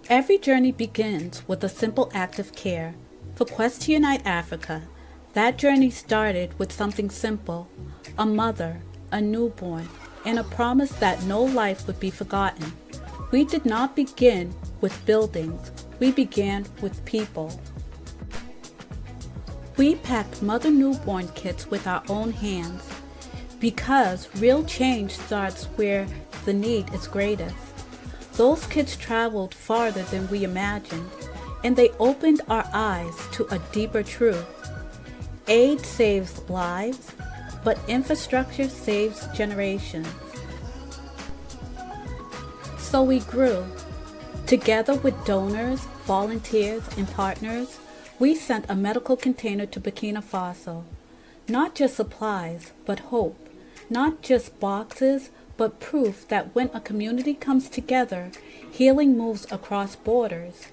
Every journey begins with a simple act of care. For Quest to Unite Africa, that journey started with something simple: a mother, a newborn, and a promise that no life would be forgotten. We did not begin with buildings, we began with people. We packed mother newborn kits with our own hands because real change starts where the need is greatest. Those kids traveled farther than we imagined, and they opened our eyes to a deeper truth. Aid saves lives, but infrastructure saves generations. So we grew. Together with donors, volunteers, and partners, we sent a medical container to Burkina Faso. Not just supplies, but hope. Not just boxes, but proof that when a community comes together, healing moves across borders.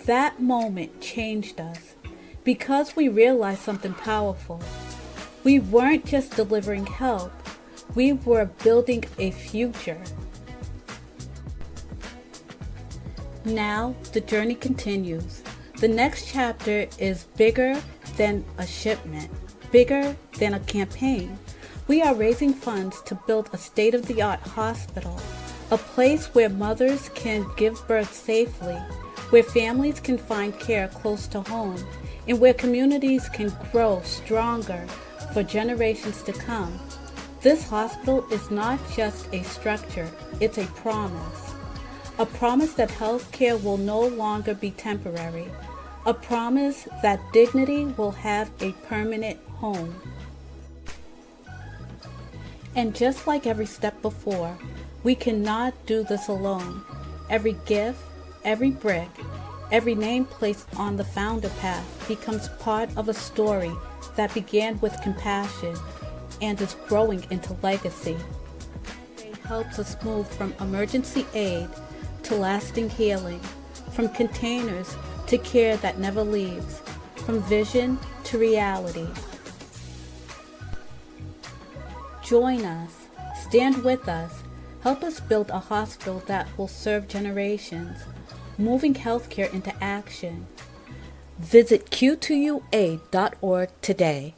That moment changed us because we realized something powerful. We weren't just delivering help, we were building a future. Now the journey continues. The next chapter is bigger than a shipment, bigger than a campaign. We are raising funds to build a state-of-the-art hospital, a place where mothers can give birth safely, where families can find care close to home, and where communities can grow stronger for generations to come. This hospital is not just a structure, it's a promise. A promise that healthcare will no longer be temporary. A promise that dignity will have a permanent home. And just like every step before, we cannot do this alone. Every gift, every brick, every name placed on the founder path becomes part of a story that began with compassion and is growing into legacy. It helps us move from emergency aid to lasting healing, from containers to care that never leaves, from vision to reality. Join us, stand with us, help us build a hospital that will serve generations, moving healthcare into action. Visit q2ua.org today.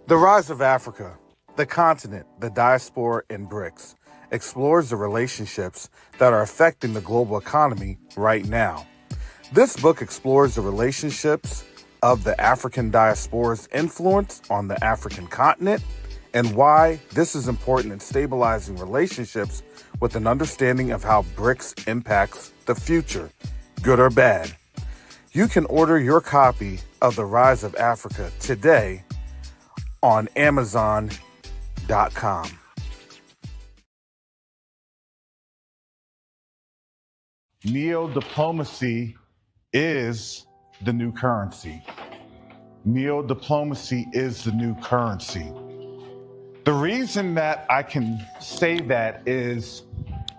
The Rise of Africa, the continent, the diaspora, and BRICS explores the relationships that are affecting the global economy right now. This book explores the relationships of the African diaspora's influence on the African continent and why this is important in stabilizing relationships with an understanding of how BRICS impacts the future, good or bad. You can order your copy of The Rise of Africa today on Amazon.com. Neo-diplomacy is the new currency. Neo-diplomacy is the new currency. The reason that I can say that is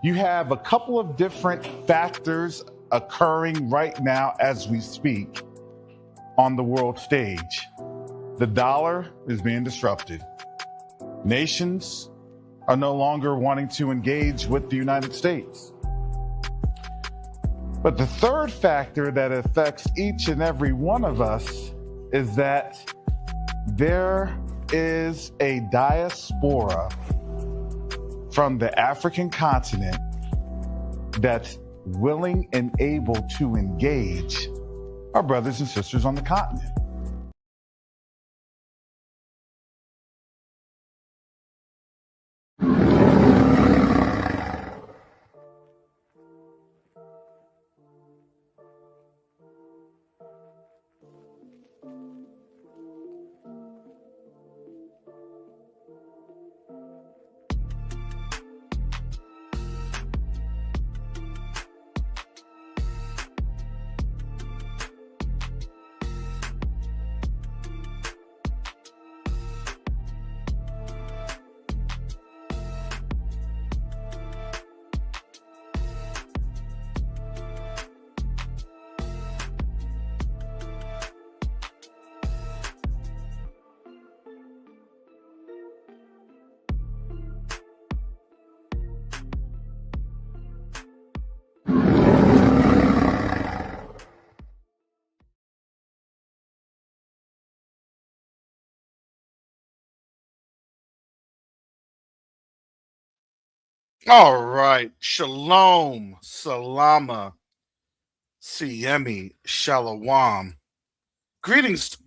you have a couple of different factors occurring right now as we speak on the world stage. The dollar is being disrupted. Nations are no longer wanting to engage with the United States. But the third factor that affects each and every one of us is that there is a diaspora from the African continent that's willing and able to engage our brothers and sisters on the continent. All right. Shalom. Salama. Siemi. Shalom. Greetings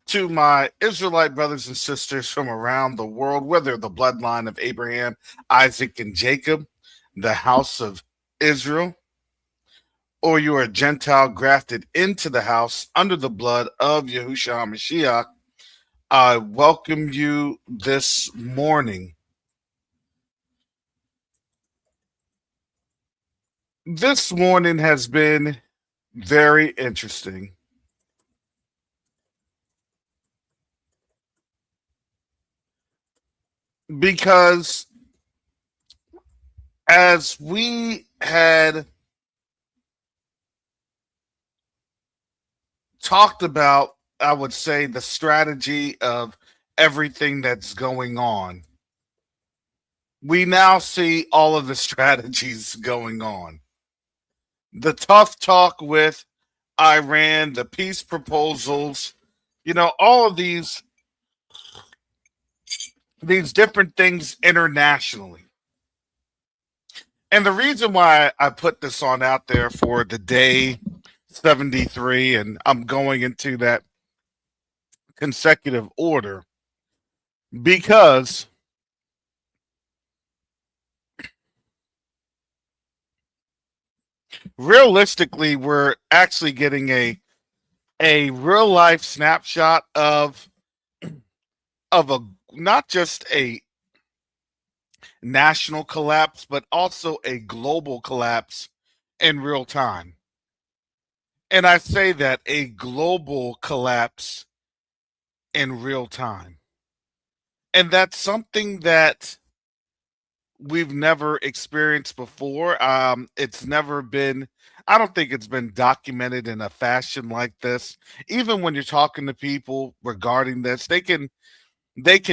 to my Israelite brothers and sisters from around the world, whether the bloodline of Abraham, Isaac, and Jacob, the house of Israel, or you are a Gentile grafted into the house under the blood of Yahushua HaMashiach. I welcome you this morning. This morning has been very interesting because as we had talked about, I would say, the strategy of everything that's going on, we now see all of the strategies going on. The tough talk with Iran, the peace proposals, all of these different things internationally. And the reason why I put this on out there for the day 73, and I'm going into that consecutive order, because realistically, we're actually getting a real life snapshot of a not just a national collapse, but also a global collapse in real time. And I say that a global collapse in real time. And that's something that we've never experienced before. It's never been, I don't think it's been documented in a fashion like this. Even when you're talking to people regarding this, they can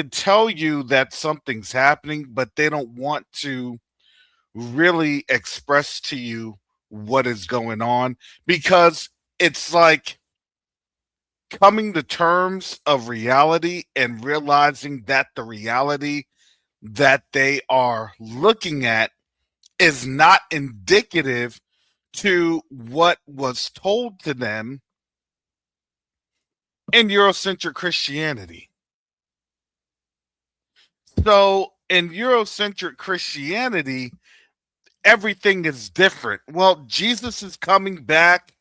tell you that something's happening, but they don't want to really express to you what is going on, because it's like coming to terms of reality and realizing that the reality that they are looking at is not indicative to what was told to them in Eurocentric Christianity. So in Eurocentric Christianity, everything is different. Well, Jesus is coming back.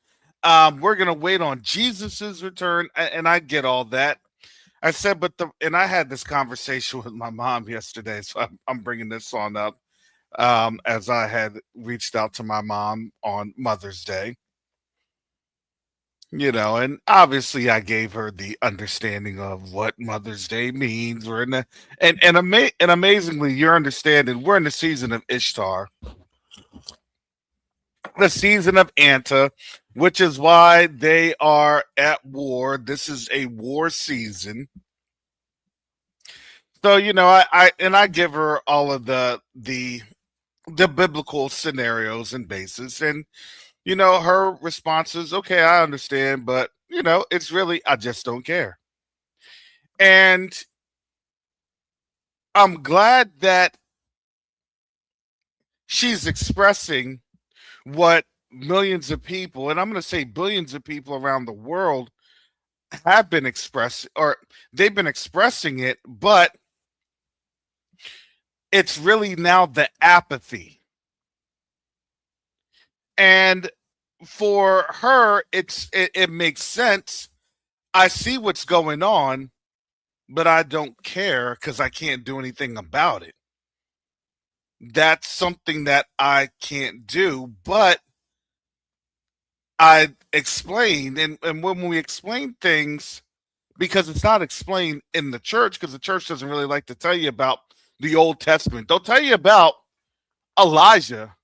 We're going to wait on Jesus's return. And I get all that. I said, and I had this conversation with my mom yesterday. So I'm bringing this on up as I had reached out to my mom on Mother's Day. And obviously I gave her the understanding of what Mother's Day means. We're in the, and amazingly, you're understanding we're in the season of Ishtar, the season of Anta, which is why they are at war. This is a war season. So, I give her all of the biblical scenarios and basis, and her response is, okay, I understand, but it's really, I just don't care. And I'm glad that she's expressing what millions of people, and I'm going to say billions of people around the world, have been expressing, or they've been expressing it, but it's really now the apathy. And for her, it makes sense. I see what's going on, but I don't care because I can't do anything about it. That's something that I can't do, but I explain, and when we explain things, because it's not explained in the church, because the church doesn't really like to tell you about the Old Testament. They'll tell you about Elijah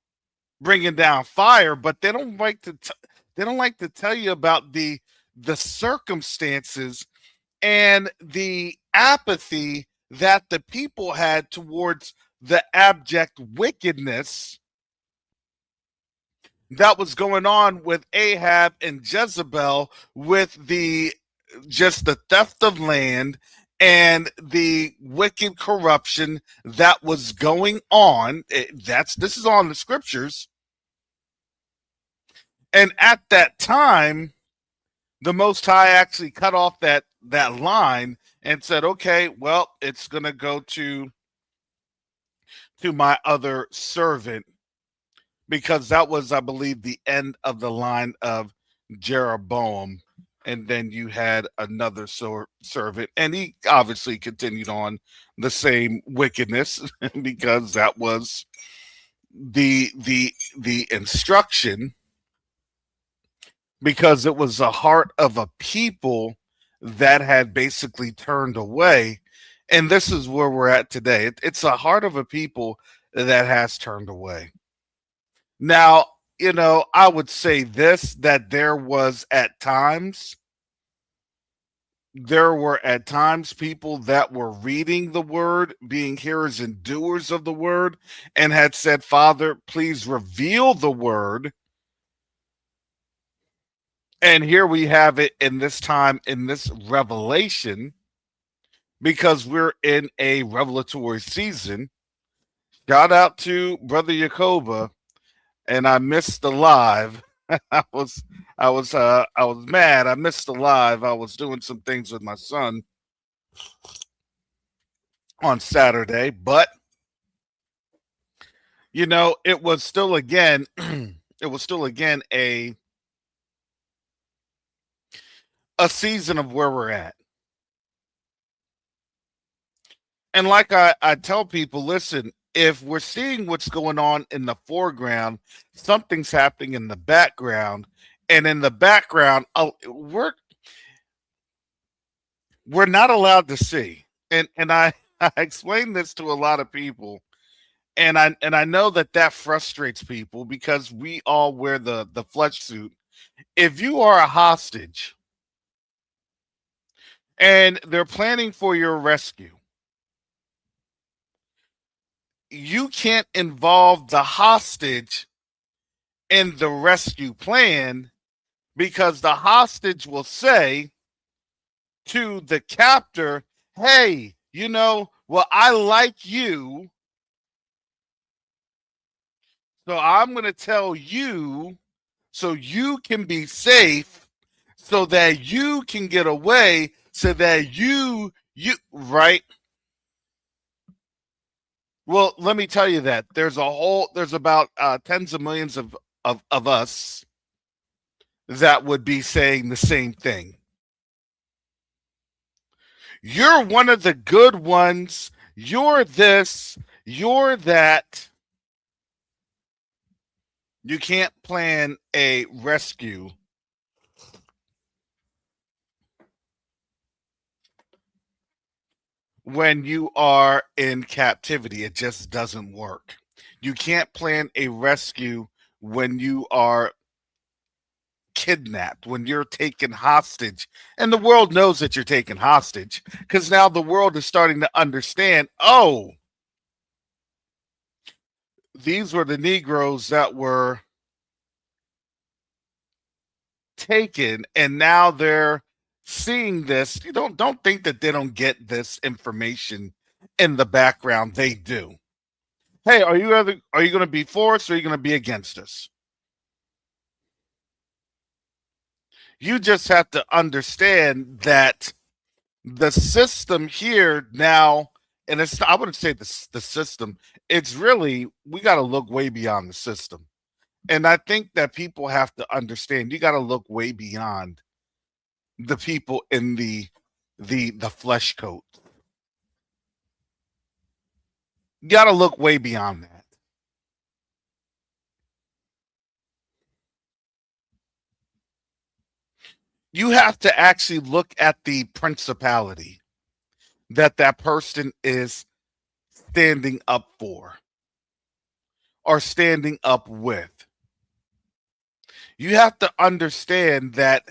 bringing down fire, but they don't like to tell you about the circumstances and the apathy that the people had towards the abject wickedness that was going on with Ahab and Jezebel, with the theft of land and the wicked corruption that was going on. This is on the scriptures. And at that time, the Most High actually cut off that line and said, okay, well, it's going to go to my other servant, because that was, I believe, the end of the line of Jeroboam. And then you had another servant, and he obviously continued on the same wickedness because that was the instruction, because it was the heart of a people that had basically turned away. And this is where we're at today. It's the heart of a people that has turned away. Now, I would say this, that there were at times people that were reading the word, being hearers and doers of the word, and had said, Father, please reveal the word. And here we have it in this time, in this revelation, because we're in a revelatory season. Shout out to Brother Yacoba. And I missed the live. I was mad. I missed the live. I was doing some things with my son on Saturday, but it was still again a season of where we're at. And like I tell people, listen, if we're seeing what's going on in the foreground, something's happening in the background. And in the background, we're not allowed to see. And I explain this to a lot of people. And I know that frustrates people, because we all wear the flesh suit. If you are a hostage and they're planning for your rescue, you can't involve the hostage in the rescue plan, because the hostage will say to the captor, hey, well, I like you, so I'm going to tell you so you can be safe, so that you can get away, so that you right? Well, let me tell you that there's about tens of millions of us that would be saying the same thing. You're one of the good ones. You're this, you're that. You can't plan a rescue when you are in captivity. It just doesn't work. You can't plan a rescue when you are kidnapped, when you're taken hostage. And the world knows that you're taken hostage, because now the world is starting to understand, oh, these were the Negroes that were taken, and now they're seeing this. You don't think that they don't get this information in the background. They do. Hey, are you going to be for us, or are you going to be against us? You just have to understand that the system here now, and I wouldn't say the system, it's really, we got to look way beyond the system. And I think that people have to understand, you got to look way beyond the people in the flesh coat. You got to look way beyond that. You have to actually look at the principality that person is standing up for or standing up with. You have to understand that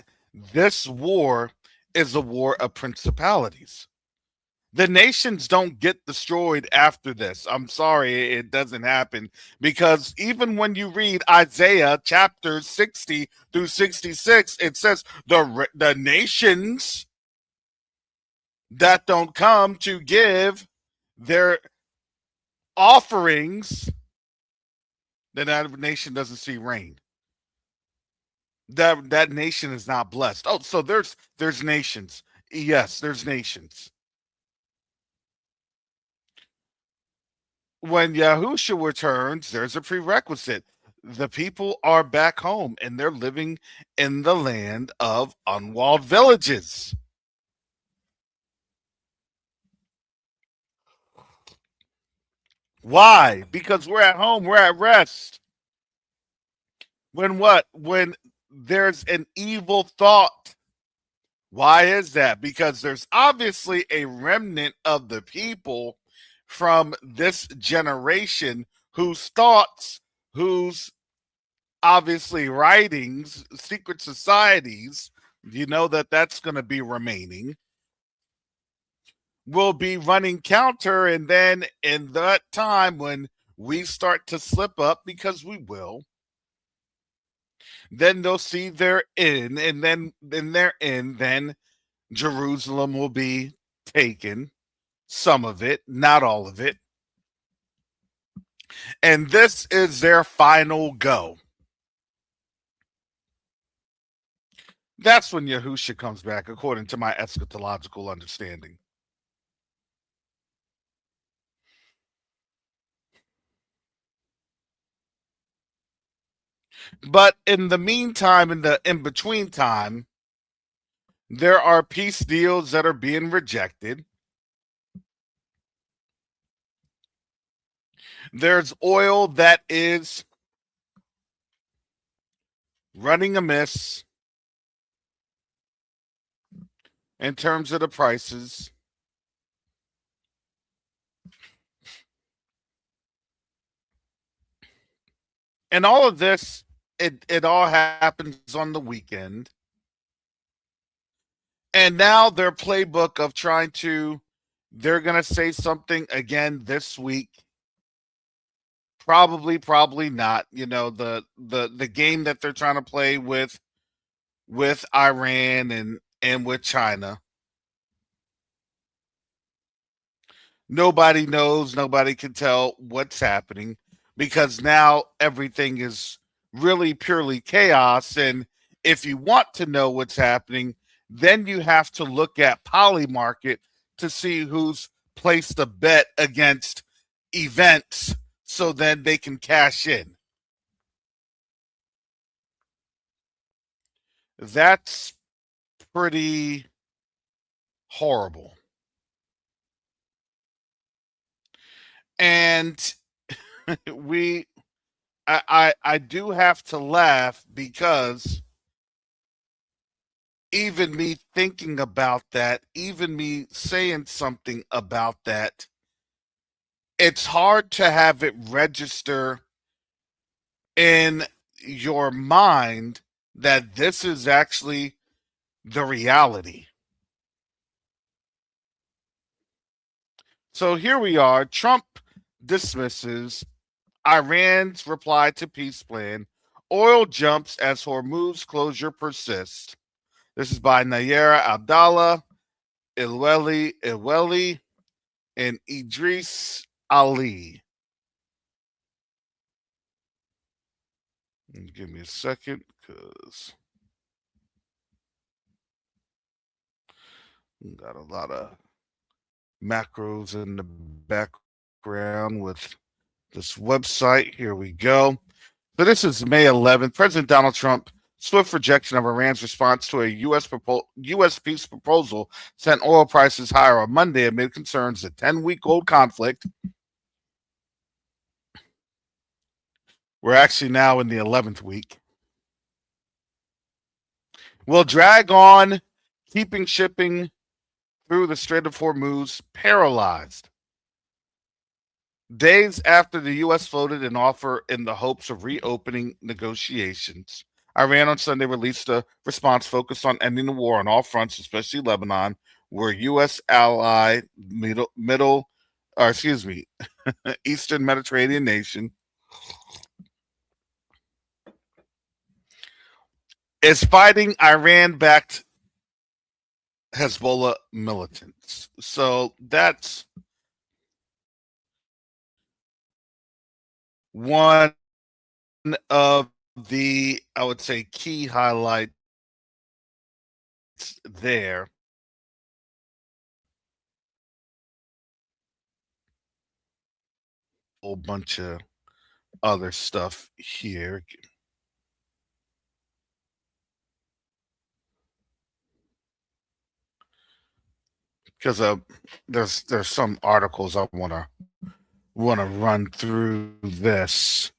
this war is a war of principalities. The nations don't get destroyed after this. I'm sorry, it doesn't happen, because even when you read Isaiah chapters 60 through 66, it says the nations that don't come to give their offerings, then that nation doesn't see rain. That nation is not blessed. Oh, so there's nations. Yes, there's nations. When Yahusha returns, there's a prerequisite. The people are back home and they're living in the land of unwalled villages. Why? Because we're at home, we're at rest. When what? When there's an evil thought. Why is that? Because there's obviously a remnant of the people from this generation whose thoughts, whose obviously writings, secret societies, you know that's going to be remaining, will be running counter. And then in that time when we start to slip up, because we will, then they'll see they're in, and then they're in, then Jerusalem will be taken, some of it, not all of it. And this is their final go. That's when Yahusha comes back, according to my eschatological understanding. But in the meantime, in the in between time, there are peace deals that are being rejected. There's oil that is running amiss in terms of the prices. And all of this, it all happens on the weekend. And now their playbook of they're going to say something again this week. Probably not. You know, the game that they're trying to play with Iran and with China. Nobody knows, nobody can tell what's happening, because now everything is really purely chaos. And if you want to know what's happening, then you have to look at Polymarket to see who's placed a bet against events so then they can cash in. That's pretty horrible. And we I do have to laugh, because even me thinking about that, even me saying something about that, it's hard to have it register in your mind that this is actually the reality. So here we are. Trump dismisses Iran's reply to peace plan. Oil jumps as Hormuz closure persists. This is by Nayera Abdallah, Ilweli, and Idris Ali. Give me a second, because got a lot of macros in the background with this website. Here we go. So this is May 11th. President Donald Trump swift rejection of Iran's response to a U.S. peace proposal sent oil prices higher on Monday amid concerns that 10-week-old conflict, we're actually now in the 11th week, will drag on, keeping shipping through the Strait of Hormuz paralyzed. Days after the U.S. voted an offer in the hopes of reopening negotiations, Iran on Sunday released a response focused on ending the war on all fronts, especially Lebanon, where U.S. ally Eastern Mediterranean nation is fighting Iran-backed Hezbollah militants. So that's one of the, I would say, key highlights there. A whole bunch of other stuff here because there's some articles I want to run through this.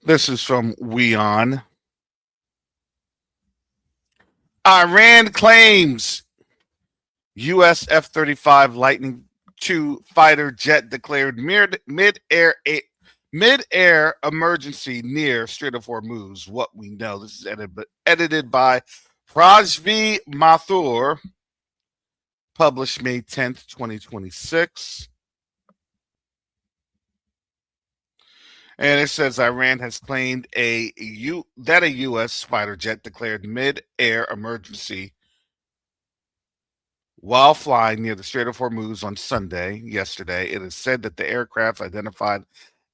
This is from Weon. Iran claims U.S. F-35 Lightning II fighter jet declared mid-air emergency near Strait of Hormuz. What we know. This is edited by Prajvi Mathur, published May 10th, 2026. And it says Iran has claimed that a U.S. fighter jet declared mid-air emergency while flying near the Strait of Hormuz on yesterday. It is said that the aircraft, identified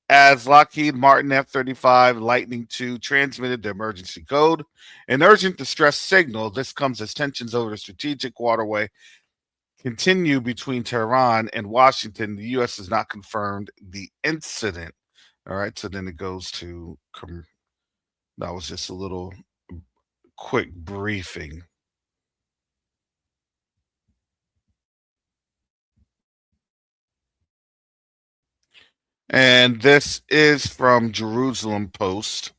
as Lockheed Martin F-35 Lightning II, transmitted the emergency code, an urgent distress signal. This comes as tensions over the strategic waterway continue between Tehran and Washington. The U.S. has not confirmed the incident. All right, so then it goes to, that was just a little quick briefing. And this is from Jerusalem Post.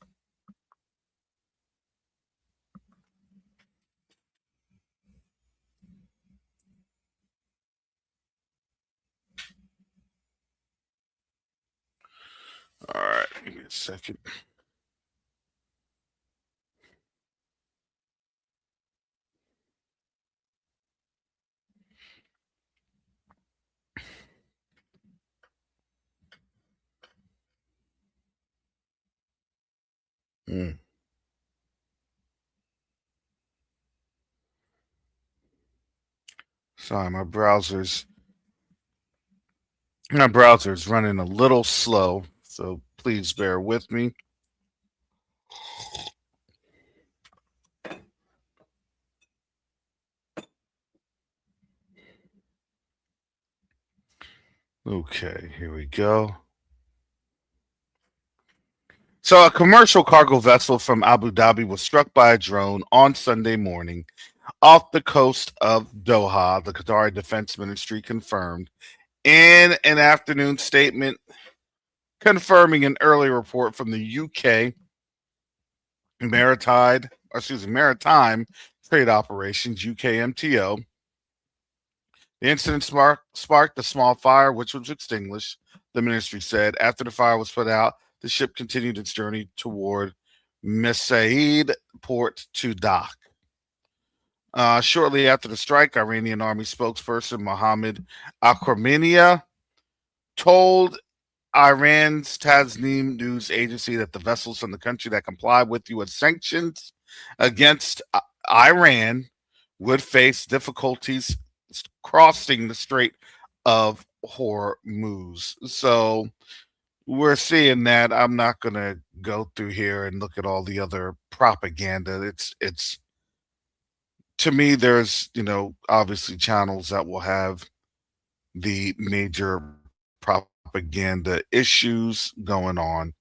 All right, give me a second. Sorry, my browser's running a little slow, so please bear with me. Okay, here we go. So, a commercial cargo vessel from Abu Dhabi was struck by a drone on Sunday morning off the coast of Doha, the Qatari Defense Ministry confirmed in an afternoon statement, confirming an early report from the UK Maritime Trade Operations, UKMTO. The incident sparked a small fire, which was extinguished, the ministry said. After the fire was put out, the ship continued its journey toward Mesaid port to dock. Shortly after the strike, Iranian army spokesperson Mohammed Akhramenia told Iran's Tasnim news agency that the vessels from the country that complied with U.S. sanctions against Iran would face difficulties crossing the Strait of Hormuz. So we're seeing that. I'm not going to go through here and look at all the other propaganda. It's to me, there's, obviously channels that will have the major propaganda issues going on.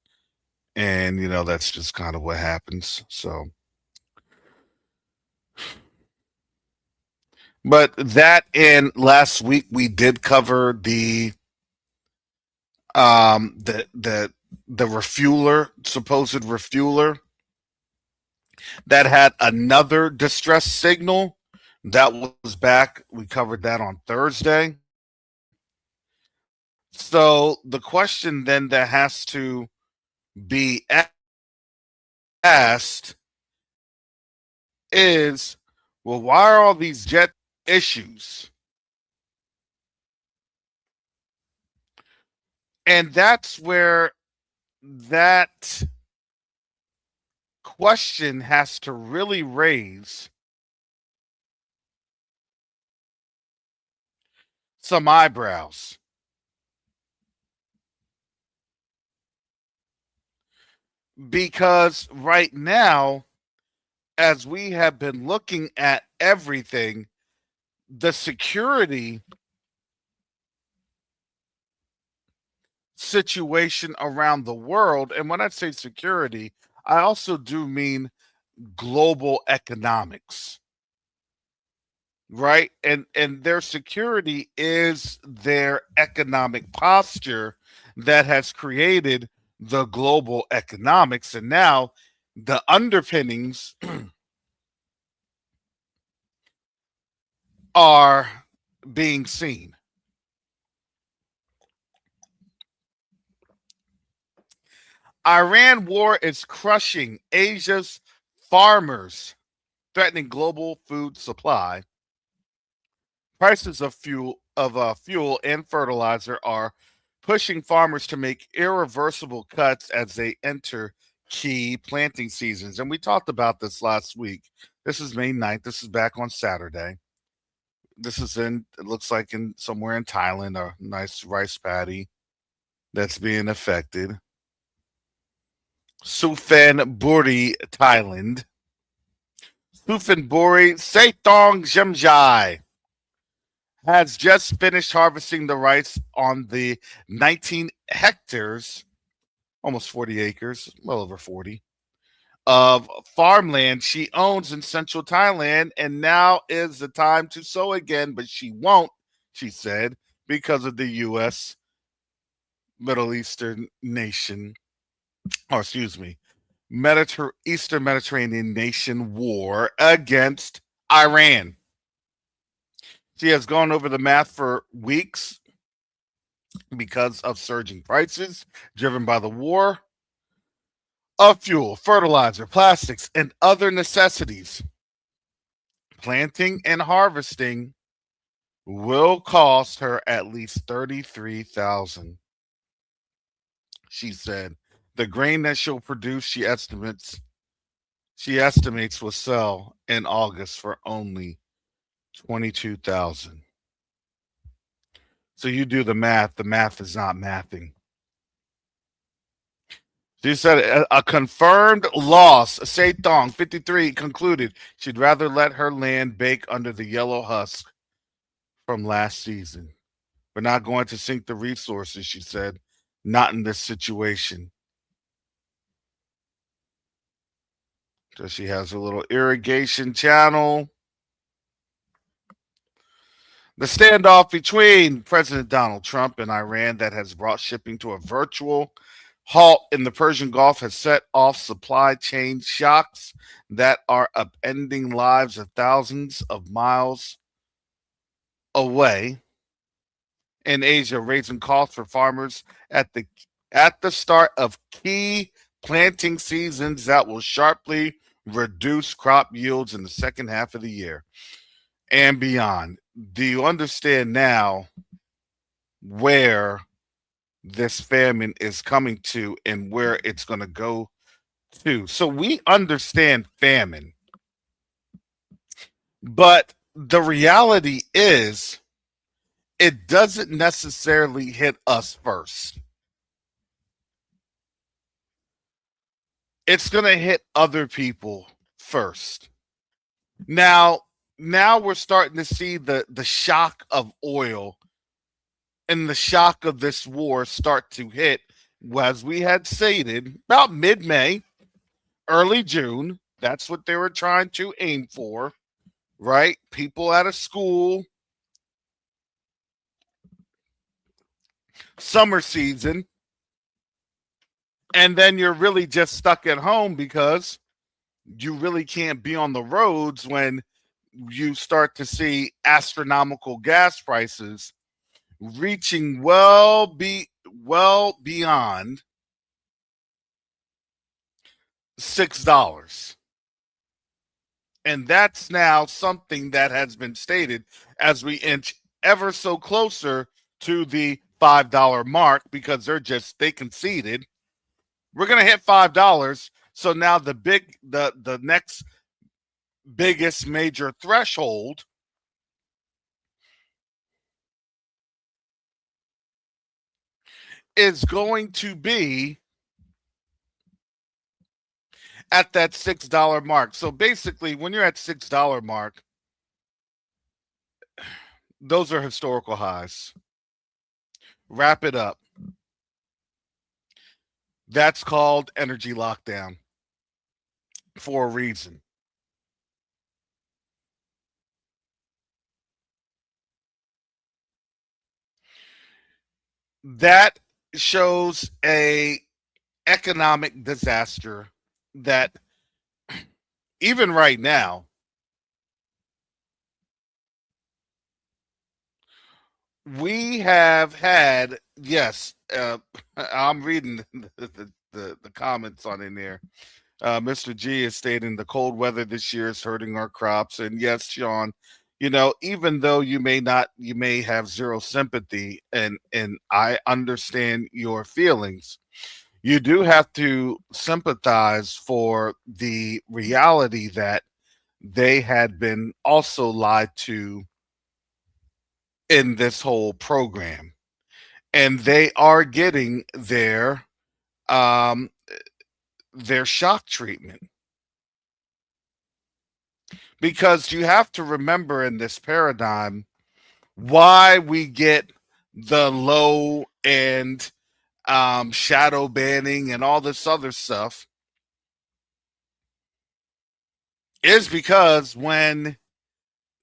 And, that's just kind of what happens. So, but that in last week, we did cover the supposed refueler that had another distress signal that was back. We covered that on Thursday. So the question then that has to be asked is, well, why are all these jet issues? And that's where that question has to really raise some eyebrows. Because right now, as we have been looking at everything, the security situation around the world, and when I say security, I also do mean global economics, right? And their security is their economic posture that has created the global economics, and now the underpinnings are being seen. Iran war is crushing Asia's farmers, threatening global food supply. Prices of fuel and fertilizer are pushing farmers to make irreversible cuts as they enter key planting seasons. And we talked about this last week. This is May 9th. This is back on Saturday. This is it looks like in somewhere in Thailand, a nice rice paddy that's being affected. Suphanburi, Thailand. Suphanburi Setong Jemjai has just finished harvesting the rice on the 19 hectares, almost 40 acres, well over 40, of farmland she owns in central Thailand. And now is the time to sow again, but she won't, she said, because of the U.S. Middle Eastern nation, or excuse me, Eastern Mediterranean nation war against Iran. She has gone over the math for weeks because of surging prices driven by the war of fuel, fertilizer, plastics, and other necessities. Planting and harvesting will cost her at least $33,000. She said the grain that she'll produce, she estimates will sell in August for only $22,000. So you do the math. The math is not mathing. She said a confirmed loss. Setong, 53, concluded she'd rather let her land bake under the yellow husk from last season. We're not going to sink the resources, she said. Not in this situation. So she has a little irrigation channel. The standoff between President Donald Trump and Iran that has brought shipping to a virtual halt in the Persian Gulf has set off supply chain shocks that are upending lives of thousands of miles away in Asia, raising costs for farmers at the start of key planting seasons that will sharply reduce crop yields in the second half of the year and beyond. Do you understand now where this famine is coming to and where it's going to go to? So we understand famine, but the reality is it doesn't necessarily hit us first. It's going to hit other people first. Now we're starting to see the shock of oil and the shock of this war start to hit, as we had stated, about mid-May, early June. That's what they were trying to aim for, right? People out of school, summer season, and then you're really just stuck at home because you really can't be on the roads when you start to see astronomical gas prices reaching well beyond $6. And that's now something that has been stated as we inch ever so closer to the $5 mark, because they conceded we're going to hit $5. So now the next biggest major threshold is going to be at that $6 mark. So basically, when you're at $6 mark, those are historical highs. Wrap it up. That's called energy lockdown for a reason. That shows a economic disaster that even right now we have had. Yes, I'm reading the comments on in there. Mr. G is stating the cold weather this year is hurting our crops. And yes, Sean, even though you may have zero sympathy, and I understand your feelings, you do have to sympathize for the reality that they had been also lied to in this whole program. And they are getting um, their shock treatment. Because you have to remember in this paradigm why we get the low end shadow banning and all this other stuff is because when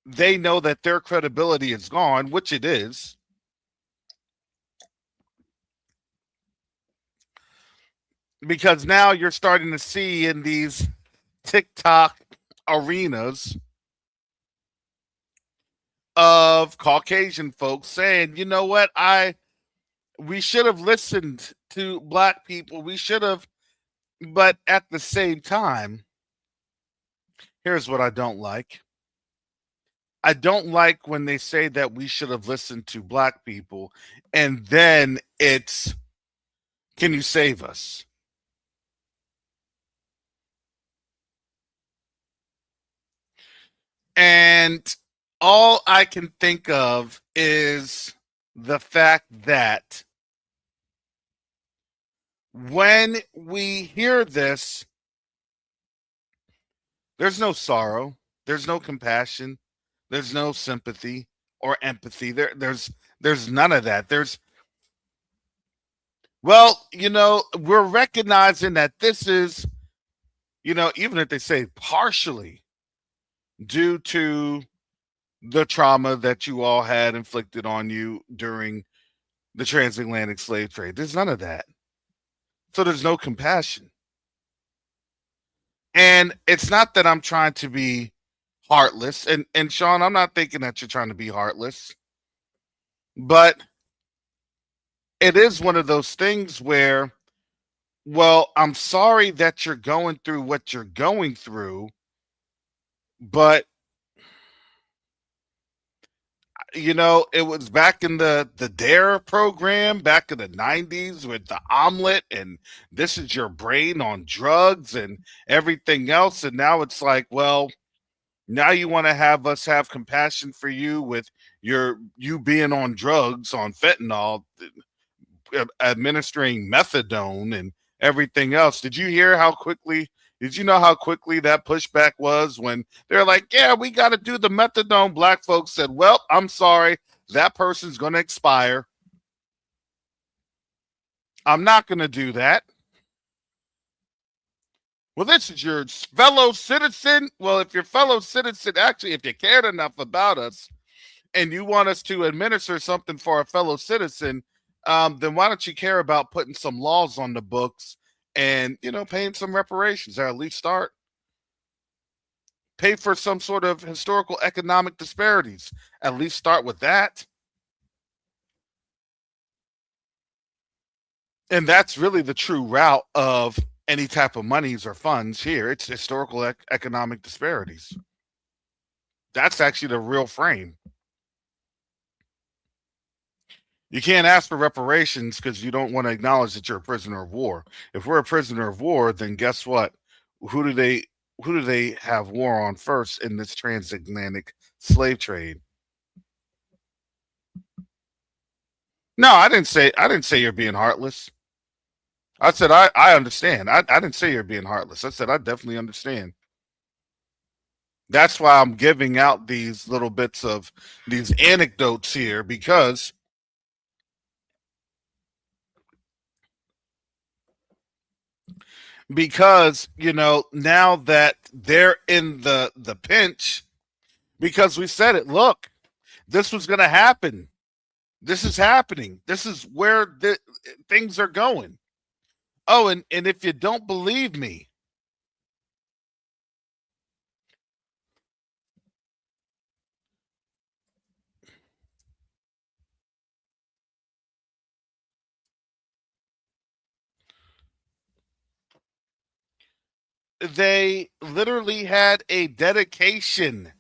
they know that their credibility is gone, which it is, because now you're starting to see in these TikTok arenas of Caucasian folks saying, you know what, we should have listened to black people. We should have, but at the same time, here's what I don't like. I don't like when they say that we should have listened to black people, and then it's, can you save us? And all I can think of is the fact that when we hear this, there's no sorrow, there's no compassion, there's no sympathy or empathy. There's none of that. We're recognizing that this is, even if they say partially due to the trauma that you all had inflicted on you during the transatlantic slave trade. There's none of that. So there's no compassion. And it's not that I'm trying to be heartless. And Sean, I'm not thinking that you're trying to be heartless. But it is one of those things where, well, I'm sorry that you're going through what you're going through, but it was back in the DARE program back in the 90s with the omelet, and this is your brain on drugs and everything else. And now it's like, well, now you want to have us have compassion for you with you being on drugs, on fentanyl, administering methadone and everything else. Did you know how quickly that pushback was when they're like, yeah, we got to do the methadone? Black folks said, well, I'm sorry, that person's going to expire. I'm not going to do that. Well, this is your fellow citizen. Well, if your fellow citizen, actually, if you cared enough about us and you want us to administer something for a fellow citizen, then why don't you care about putting some laws on the books and, paying some reparations, or at least start pay for some sort of historical economic disparities. At least start with that. And that's really the true route of any type of monies or funds here. It's historical economic disparities. That's actually the real frame. You can't ask for reparations because you don't want to acknowledge that you're a prisoner of war. If we're a prisoner of war, then guess what? who do they have war on first in this transatlantic slave trade? No, I didn't say you're being heartless. I said I understand. I didn't say you're being heartless. I said I definitely understand. That's why I'm giving out these little bits of these anecdotes here because you know now that they're in the pinch because we said it. Look, this was going to happen. This is happening. This is where things are going. Oh, and if you don't believe me, they literally had a dedication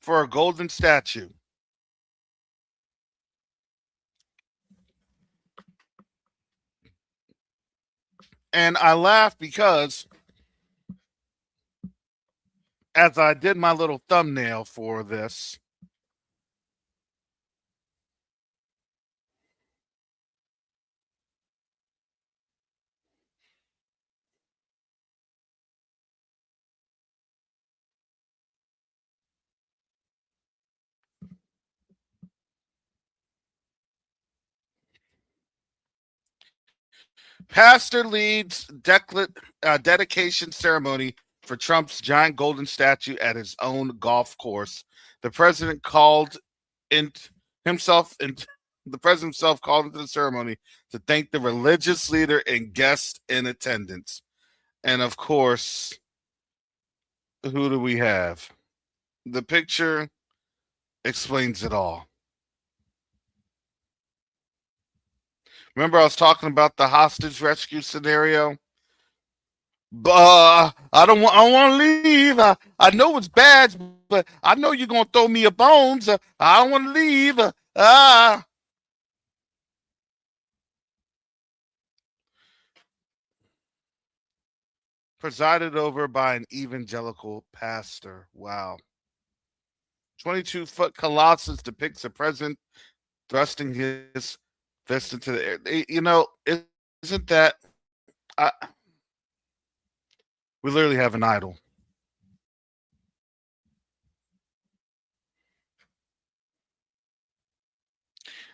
for a golden statue. And I laugh because as I did my little thumbnail for this, pastor leads dedication ceremony for Trump's giant golden statue at his own golf course. The president called in himself and the president himself called into the ceremony to thank the religious leader and guests in attendance. And of course, who do we have? The picture explains it all. Remember, I was talking about the hostage rescue scenario? I don't want. I want to leave. I know it's bad, but I know you're gonna throw me a bones. I don't want to leave. Presided over by an evangelical pastor. Wow. 22-foot colossus depicts a president thrusting his fist into the air. You know, isn't that? I, we literally have an idol.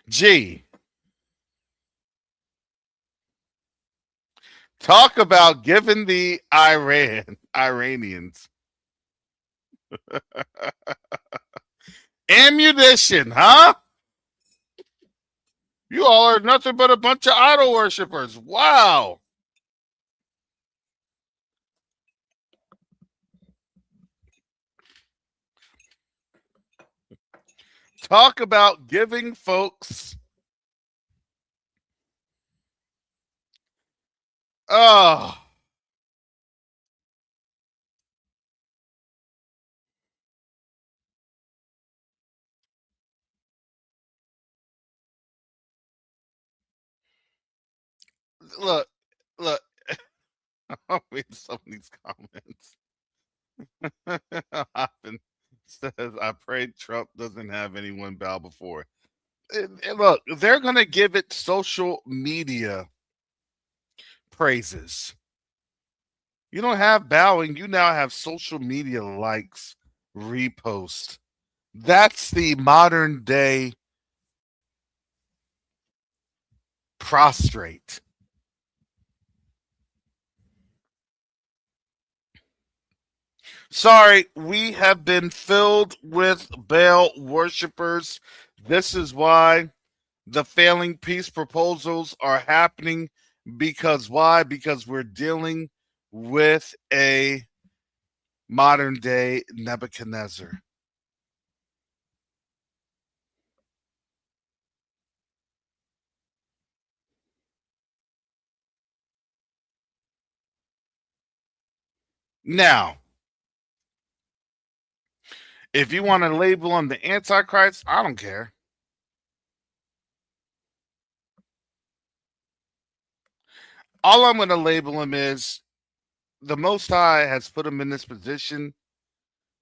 Gee, talk about giving the Iranians ammunition, huh? You all are nothing but a bunch of idol worshippers. Wow. Talk about giving folks. Oh, look, look. I'll read some of these comments. Hoffman says, I pray Trump doesn't have anyone bow before. Look, they're going to give it social media praises. You don't have bowing, you now have social media likes, repost. That's the modern day prostrate. Sorry, we have been filled with Baal worshippers. This is why the failing peace proposals are happening. Because why? Because we're dealing with a modern day Nebuchadnezzar. Now, if you want to label him the Antichrist, I don't care. All I'm going to label him is the Most High has put him in this position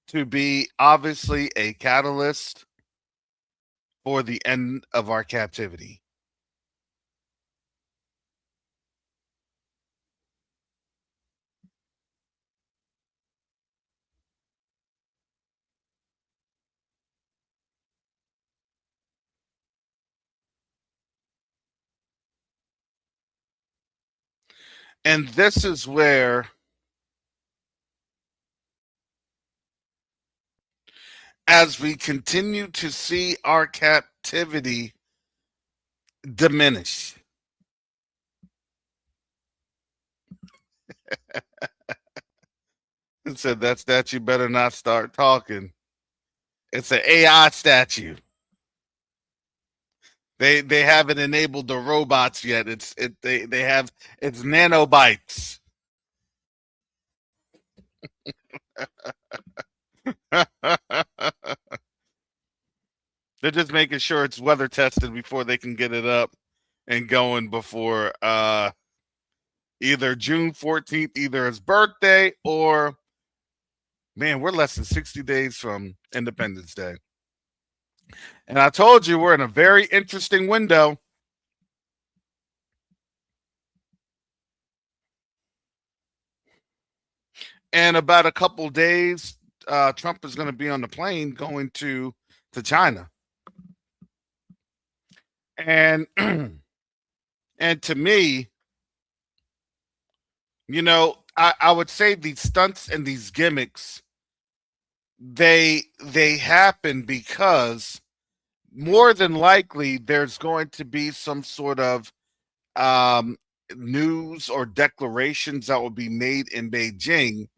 to be obviously a catalyst for the end of our captivity. And this is where, as we continue to see our captivity diminish, and said that statue better not start talking. It's an AI statue. They haven't enabled the robots yet. They have it's nanobytes. They're just making sure it's weather tested before they can get it up and going before either June 14th, either his birthday or, man, we're less than 60 days from Independence Day. And I told you we're in a very interesting window. And about a couple days, Trump is going to be on the plane going to China. And and to me, you know, I would say these stunts and these gimmicks, they happen because more than likely there's going to be some sort of news or declarations that will be made in Beijing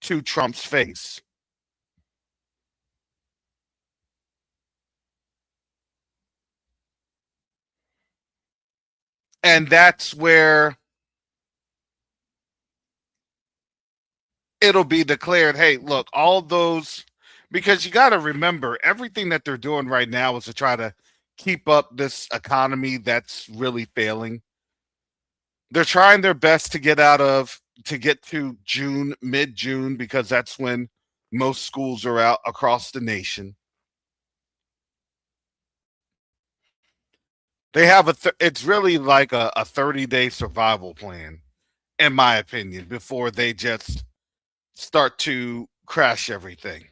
to Trump's face. And that's where it'll be declared, hey, look, all those, because you got to remember everything that they're doing right now is to try to keep up this economy that's really failing. They're trying their best to get to June, mid-June, because that's when most schools are out across the nation. They have it's really like a 30-day survival plan, in my opinion, before they just start to crash everything.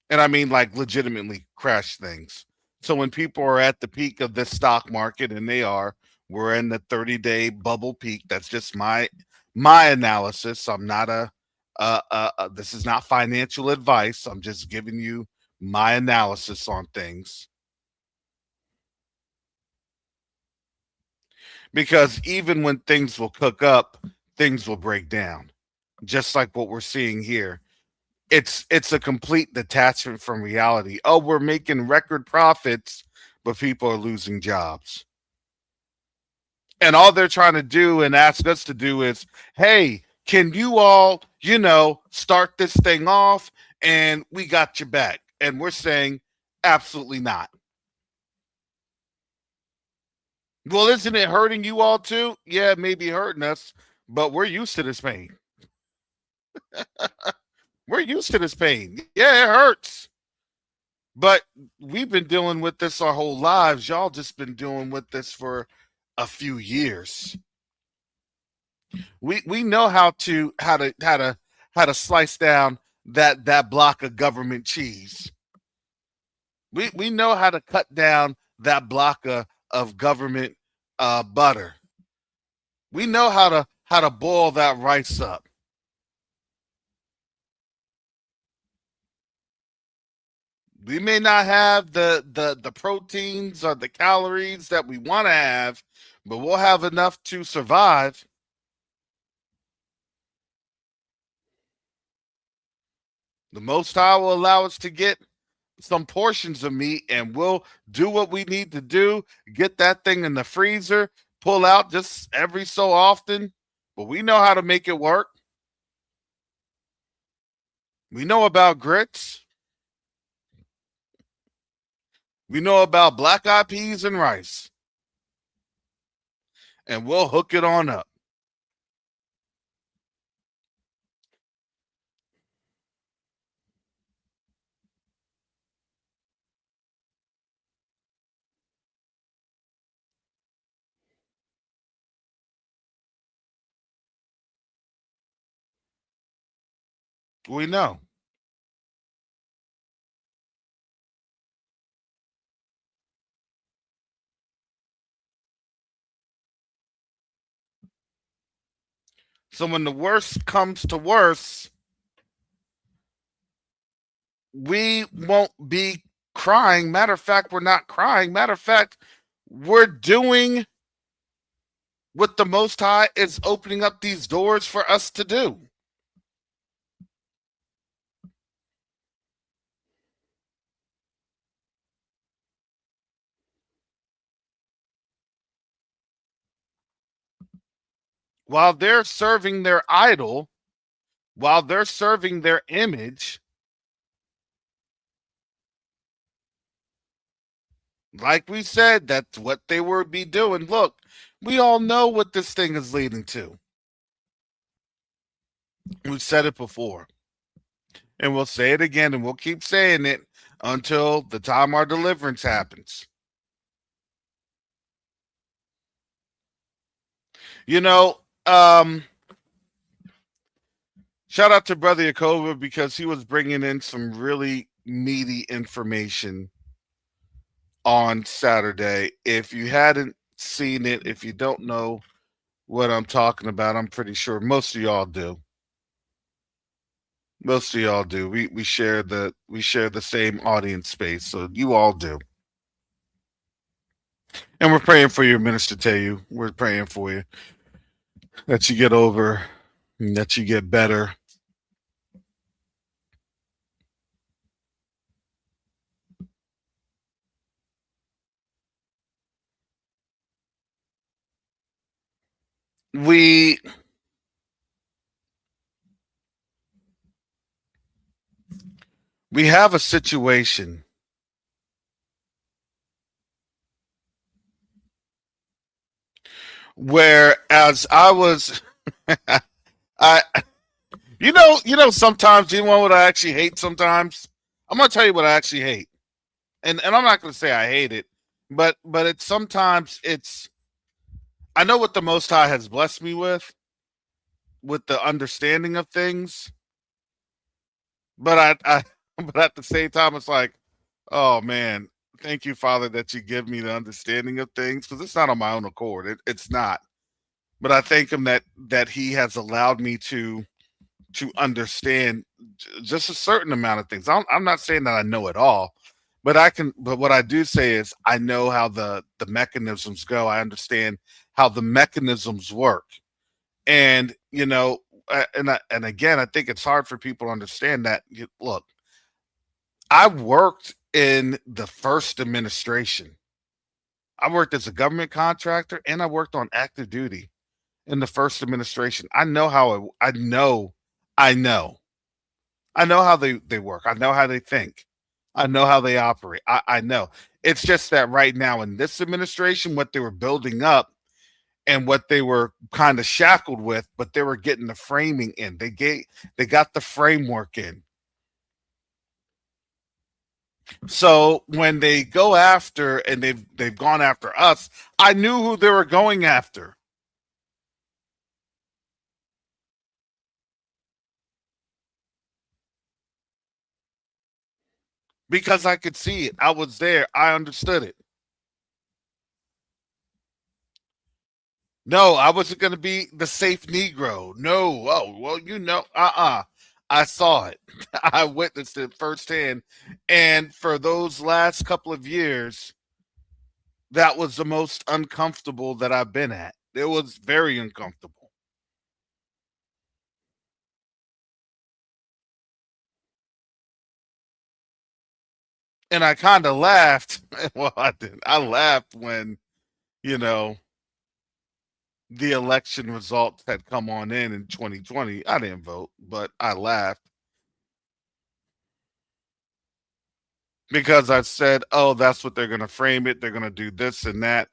And I mean like legitimately crash things. So when people are at the peak of this stock market, and we're in the 30-day bubble peak. That's just my analysis. I'm not this is not financial advice. I'm just giving you my analysis on things. Because even when things will cook up, things will break down. Just like what we're seeing here. It's a complete detachment from reality. Oh, we're making record profits, but people are losing jobs. And all they're trying to do and ask us to do is, hey, can you all, start this thing off and we got your back? And we're saying, absolutely not. Well, isn't it hurting you all too? Yeah, it may be hurting us, but we're used to this pain. We're used to this pain. Yeah, it hurts. But we've been dealing with this our whole lives. Y'all just been dealing with this for a few years. We know how to slice down that block of government cheese. We know how to cut down that block of government butter. We know how to boil that rice up. We may not have the proteins or the calories that we want to have, but we'll have enough to survive. The Most High will allow us to get some portions of meat, and we'll do what we need to do, get that thing in the freezer, pull out just every so often, but we know how to make it work. We know about grits. We know about black eyed peas and rice. And we'll hook it on up. We know. So when the worst comes to worst, we won't be crying. Matter of fact, we're not crying. Matter of fact, we're doing what the Most High is opening up these doors for us to do. While they're serving their idol, while they're serving their image, like we said, that's what they were be doing. Look, we all know what this thing is leading to. We've said it before, and we'll say it again, and we'll keep saying it until the time our deliverance happens. You know, shout out to Brother Yakova because he was bringing in some really meaty information on Saturday. If you hadn't seen it, if you don't know what I'm talking about, I'm pretty sure most of y'all do. Most of y'all do. We share the same audience space, so you all do. And we're praying for you, Minister Teyu. We're praying for you that you get over, and that you get better. We we have a situation where, as I was, I sometimes, you know what I actually hate sometimes? I'm gonna tell you what I actually hate. And I'm not gonna say I hate it, but it's sometimes it's I know what the Most High has blessed me with the understanding of things, but I but at the same time it's like, oh man, thank you, Father, that you give me the understanding of things, because it's not on my own accord. It's not. But I thank him that he has allowed me to understand just a certain amount of things. I'm not saying that I know it all, but I can. But what I do say is I know how the mechanisms go. I understand how the mechanisms work, and and again, I think it's hard for people to understand that. Look, I worked in the first administration. I worked as a government contractor, and I worked on active duty in the first administration. I know how I know I know how they work. I know how they think. I know how they operate. I know. It's just that right now in this administration, what they were building up and what they were kind of shackled with, but they were getting the framing in. They got the framework in. So when they go after, and they've gone after us, I knew who they were going after because I could see it. I was there. I understood it. No, I wasn't going to be the safe Negro. No. Oh, well, I saw it. I witnessed it firsthand. And for those last couple of years, that was the most uncomfortable that I've been at. It was very uncomfortable. And I kind of laughed. Well, I didn't. I laughed when, you know, the election results had come on in 2020. I didn't vote, but I laughed because I said, "Oh, that's what they're going to frame it. They're going to do this and that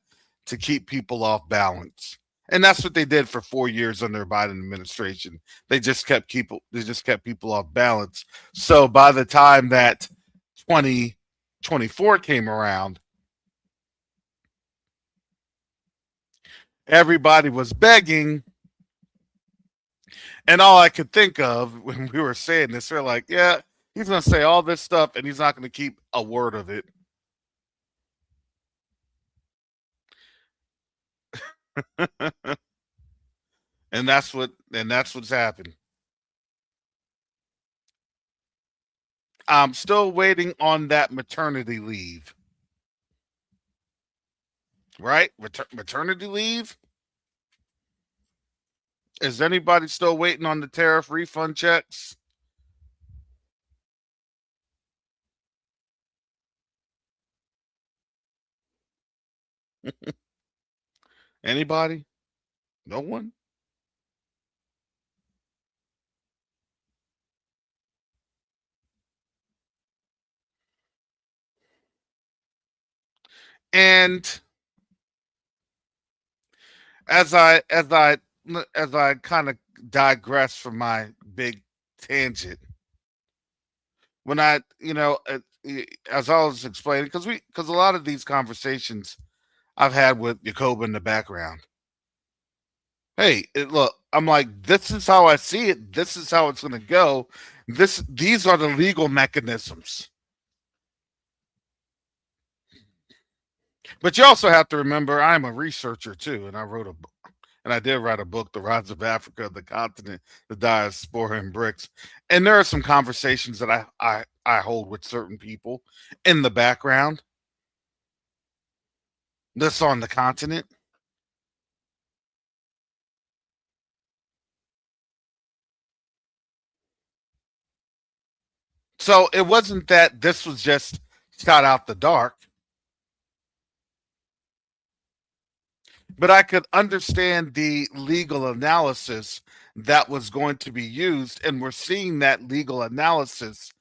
to keep people off balance." And that's what they did for 4 years under the Biden administration. They just kept people off balance. So by the time that 2024 came around, everybody was begging And all I could think of when we were saying this, they're like, yeah, he's going to say all this stuff and he's not going to keep a word of it. And that's what's happened. I'm still waiting on that maternity leave. Right? Maternity leave? Is anybody still waiting on the tariff refund checks? Anybody? No one? And as I as I as I kind of digress from my big tangent, when as I was explaining, because a lot of these conversations I've had with Jacob in the background. Hey, look, I'm like, this is how I see it. This is how it's going to go. These are the legal mechanisms. But you also have to remember, I'm a researcher too, and I did write a book, The Rise of Africa, the Continent, the Diaspora and BRICS. And there are some conversations that I hold with certain people in the background. This on the continent. So it wasn't that this was just shot out the dark, but I could understand the legal analysis that was going to be used, and we're seeing that legal analysis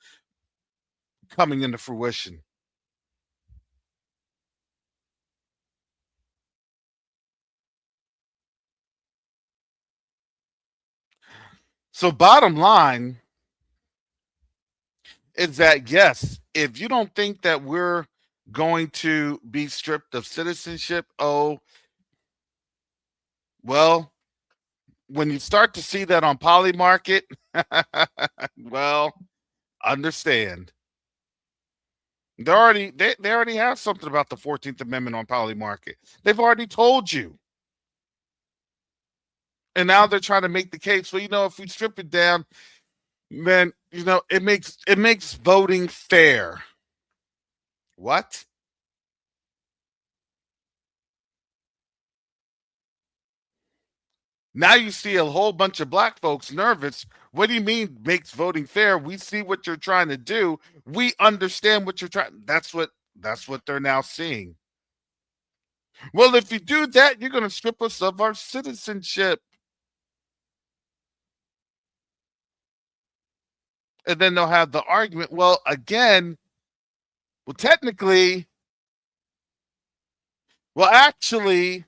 coming into fruition. So, bottom line is that yes, if you don't think that we're going to be stripped of citizenship, oh, well, when you start to see that on Polymarket, well, understand. They already have something about the 14th Amendment on Polymarket. They've already told you. And now they're trying to make the case. Well, if we strip it down, man, it makes voting fair. What? Now you see a whole bunch of black folks nervous. What do you mean makes voting fair? We see what you're trying to do. We understand what you're trying. That's what they're now seeing. Well, if you do that, you're going to strip us of our citizenship. And then they'll have the argument. Well, again, technically, actually,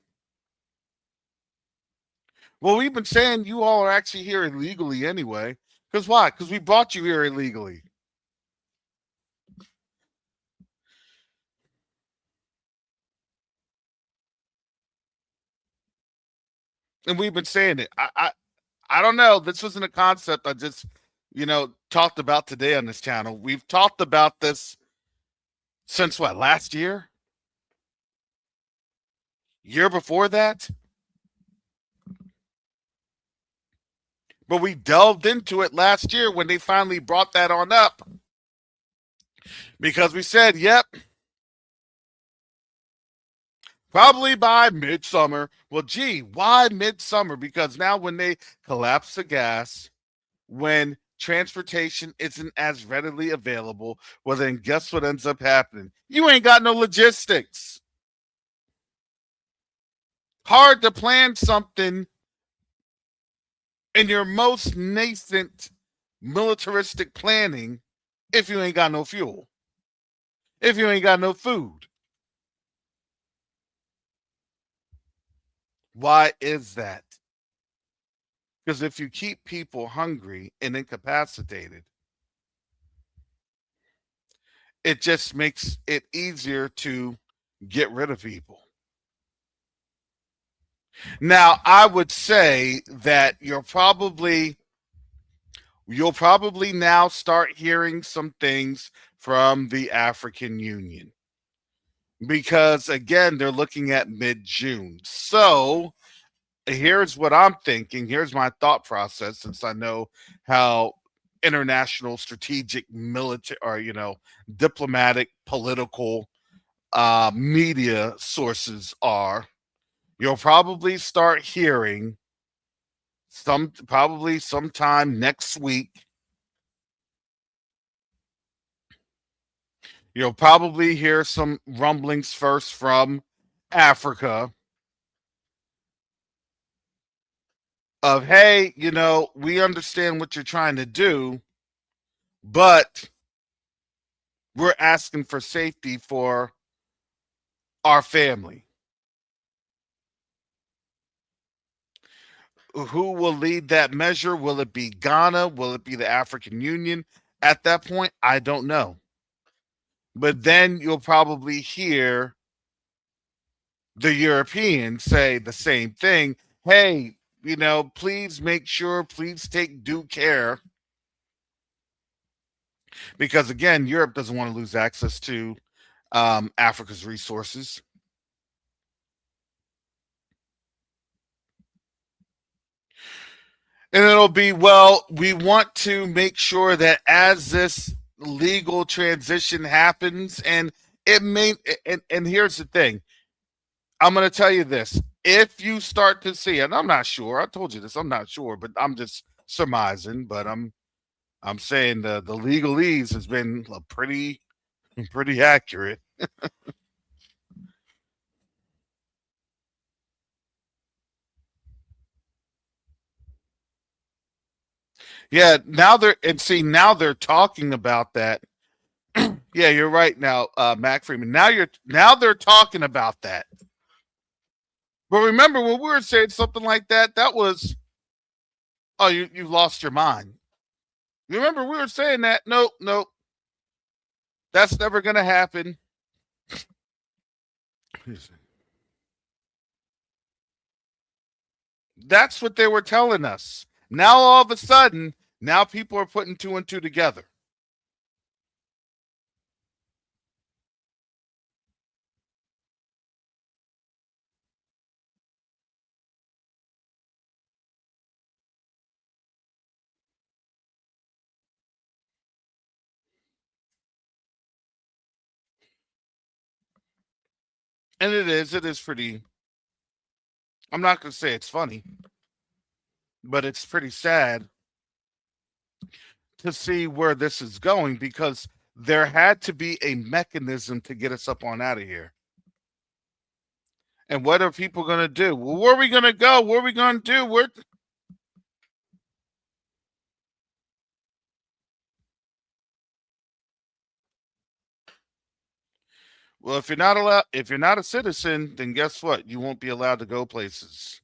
we've been saying you all are actually here illegally anyway. Because why? Because we brought you here illegally. And we've been saying it. I don't know. This wasn't a concept I just, talked about today on this channel. We've talked about this since what, last year? Year before that? But we delved into it last year when they finally brought that on up. Because we said, yep, probably by midsummer. Well, gee, why midsummer? Because now when they collapse the gas, when transportation isn't as readily available, well, then guess what ends up happening? You ain't got no logistics. Hard to plan something in your most nascent militaristic planning if you ain't got no fuel, if you ain't got no food. Why is that? Because if you keep people hungry and incapacitated, it just makes it easier to get rid of people. Now, I would say that you'll probably now start hearing some things from the African Union because again, they're looking at mid-June. So, here's what I'm thinking. Here's my thought process since I know how international strategic military or diplomatic political media sources are. You'll probably start hearing probably sometime next week. You'll probably hear some rumblings first from Africa of, hey, we understand what you're trying to do, but we're asking for safety for our family. Who will lead that measure? Will it be Ghana? Will it be the African Union? At that point, I don't know. But then you'll probably hear the Europeans say the same thing. Hey, please make sure, please take due care. Because again, Europe doesn't want to lose access to Africa's resources. And it'll be, well, we want to make sure that as this legal transition happens, and it may, and here's the thing, I'm going to tell you this. If you start to see, and I'm not sure, I told you this, I'm not sure, but I'm just surmising, but I'm saying the legalese has been pretty accurate. Yeah, now they're talking about that. Yeah, you're right now, Mac Freeman. Now they're talking about that. But remember when we were saying something like that, that was, oh, you lost your mind. You remember we were saying that? Nope, nope. That's never gonna happen. That's what they were telling us. Now all of a sudden, now people are putting two and two together. And it is pretty, I'm not gonna say it's funny, but it's pretty sad to see where this is going because there had to be a mechanism to get us up on out of here. And what are people going to do? Well, where are we going to go? What are we going to do? Well, if you're not a citizen, then guess what? You won't be allowed to go places.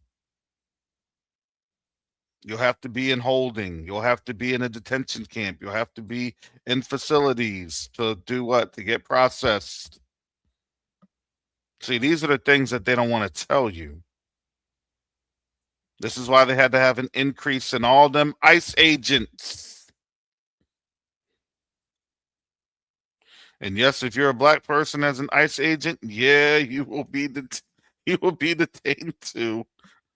You'll have to be in holding. You'll have to be in a detention camp. You'll have to be in facilities to do what? To get processed. See, these are the things that they don't want to tell you. This is why they had to have an increase in all them ICE agents. And yes, if you're a black person as an ICE agent, yeah, you will be detained too.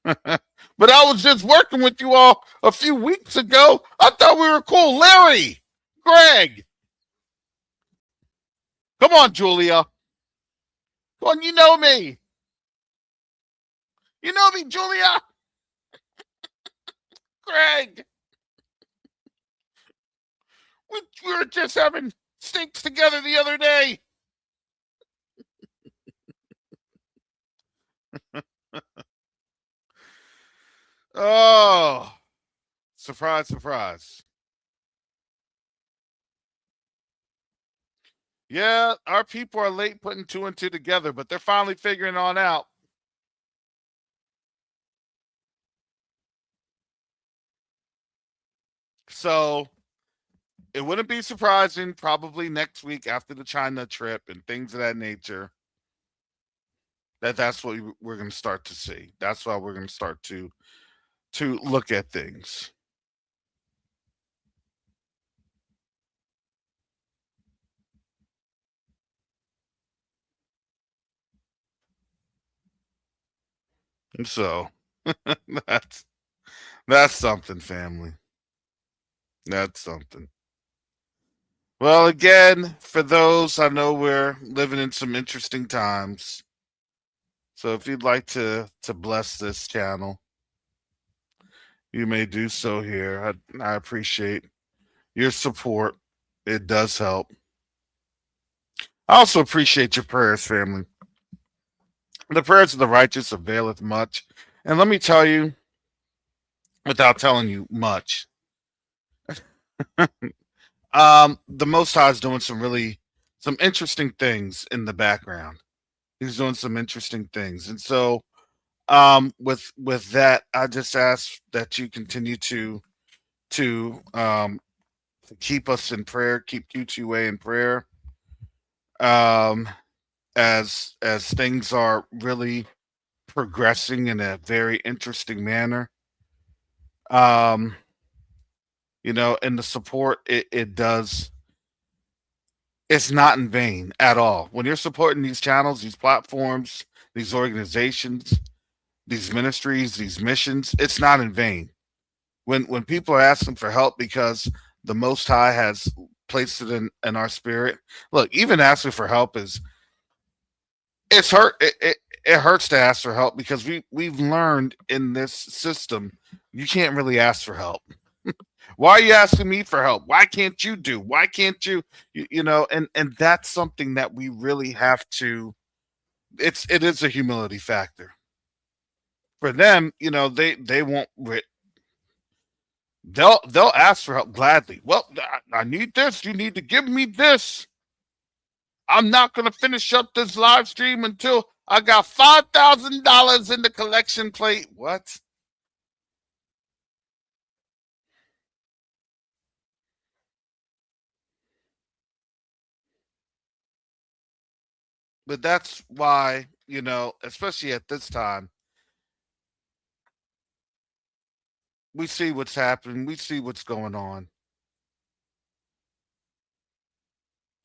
But I was just working with you all a few weeks ago. I thought we were cool. Larry, Greg, come on, Julia. Come on, you know me. You know me, Julia. Greg. We were just having stinks together the other day. Oh, surprise, surprise. Yeah, our people are late putting two and two together, but they're finally figuring on out. So it wouldn't be surprising, probably next week after the China trip and things of that nature. That's what we're going to start to see. That's why we're going to start to look at things. And so that's that's something, family. That's something. Well, again, for those, I know we're living in some interesting times. So if you'd like to bless this channel, you may do so here. I appreciate your support. It does help. I also appreciate your prayers, family. The prayers of the righteous availeth much. And let me tell you, without telling you much, the Most High is doing some interesting things in the background. He's doing some interesting things, and so with that, I just ask that you continue to keep us in prayer, keep Q2A in prayer, um, as things are really progressing in a very interesting manner. Um, and the support it does, it's not in vain at all. When you're supporting these channels, these platforms, these organizations, these ministries, these missions, it's not in vain. When people are asking for help because the Most High has placed it in our spirit. Look, even asking for help is it's hurt. It hurts to ask for help because we've learned in this system you can't really ask for help. Why are you asking me for help? Why can't you do? Why can't you? And that's something that we really have to. It is a humility factor for them. They won't. They'll ask for help gladly. Well, I need this. You need to give me this. I'm not going to finish up this live stream until I got $5,000 in the collection plate. What? But that's why, especially at this time, we see what's happening. We see what's going on.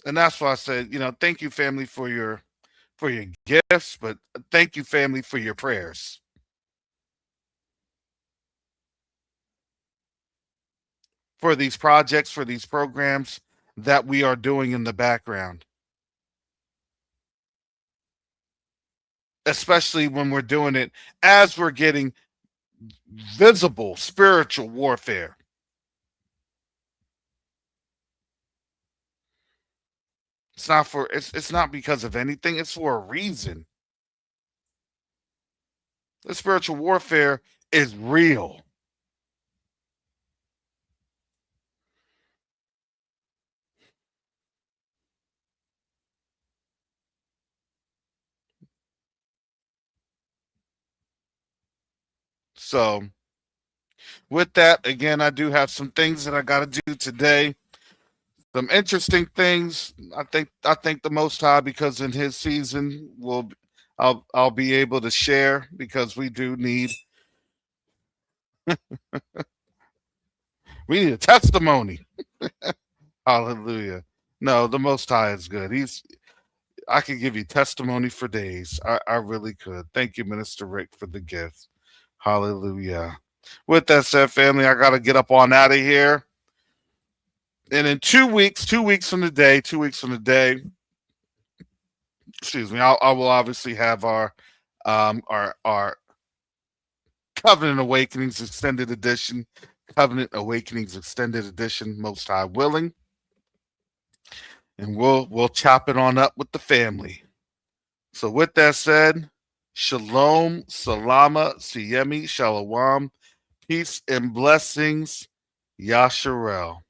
And that's why I said, thank you, family, for your gifts, but thank you, family, for your prayers. For these projects, for these programs that we are doing in the background. Especially when we're doing it as we're getting visible spiritual warfare. It's not because of anything, it's for a reason. The spiritual warfare is real. So with that, again, I do have some things that I got to do today. Some interesting things. I think the Most High, because in His season, I'll be able to share, because we need a testimony. Hallelujah. No, the Most High is good. I could give you testimony for days. I really could. Thank you, Minister Rick, for the gift. Hallelujah. With that said, family, I got to get up on out of here. And in 2 weeks, 2 weeks from the day, 2 weeks from the day, excuse me, I will obviously have our Covenant Awakenings Extended Edition, Covenant Awakenings Extended Edition, Most High willing, and we'll chop it on up with the family. So with that said, Shalom, Salama, Siyemi, Shalom, peace and blessings, Yasharel.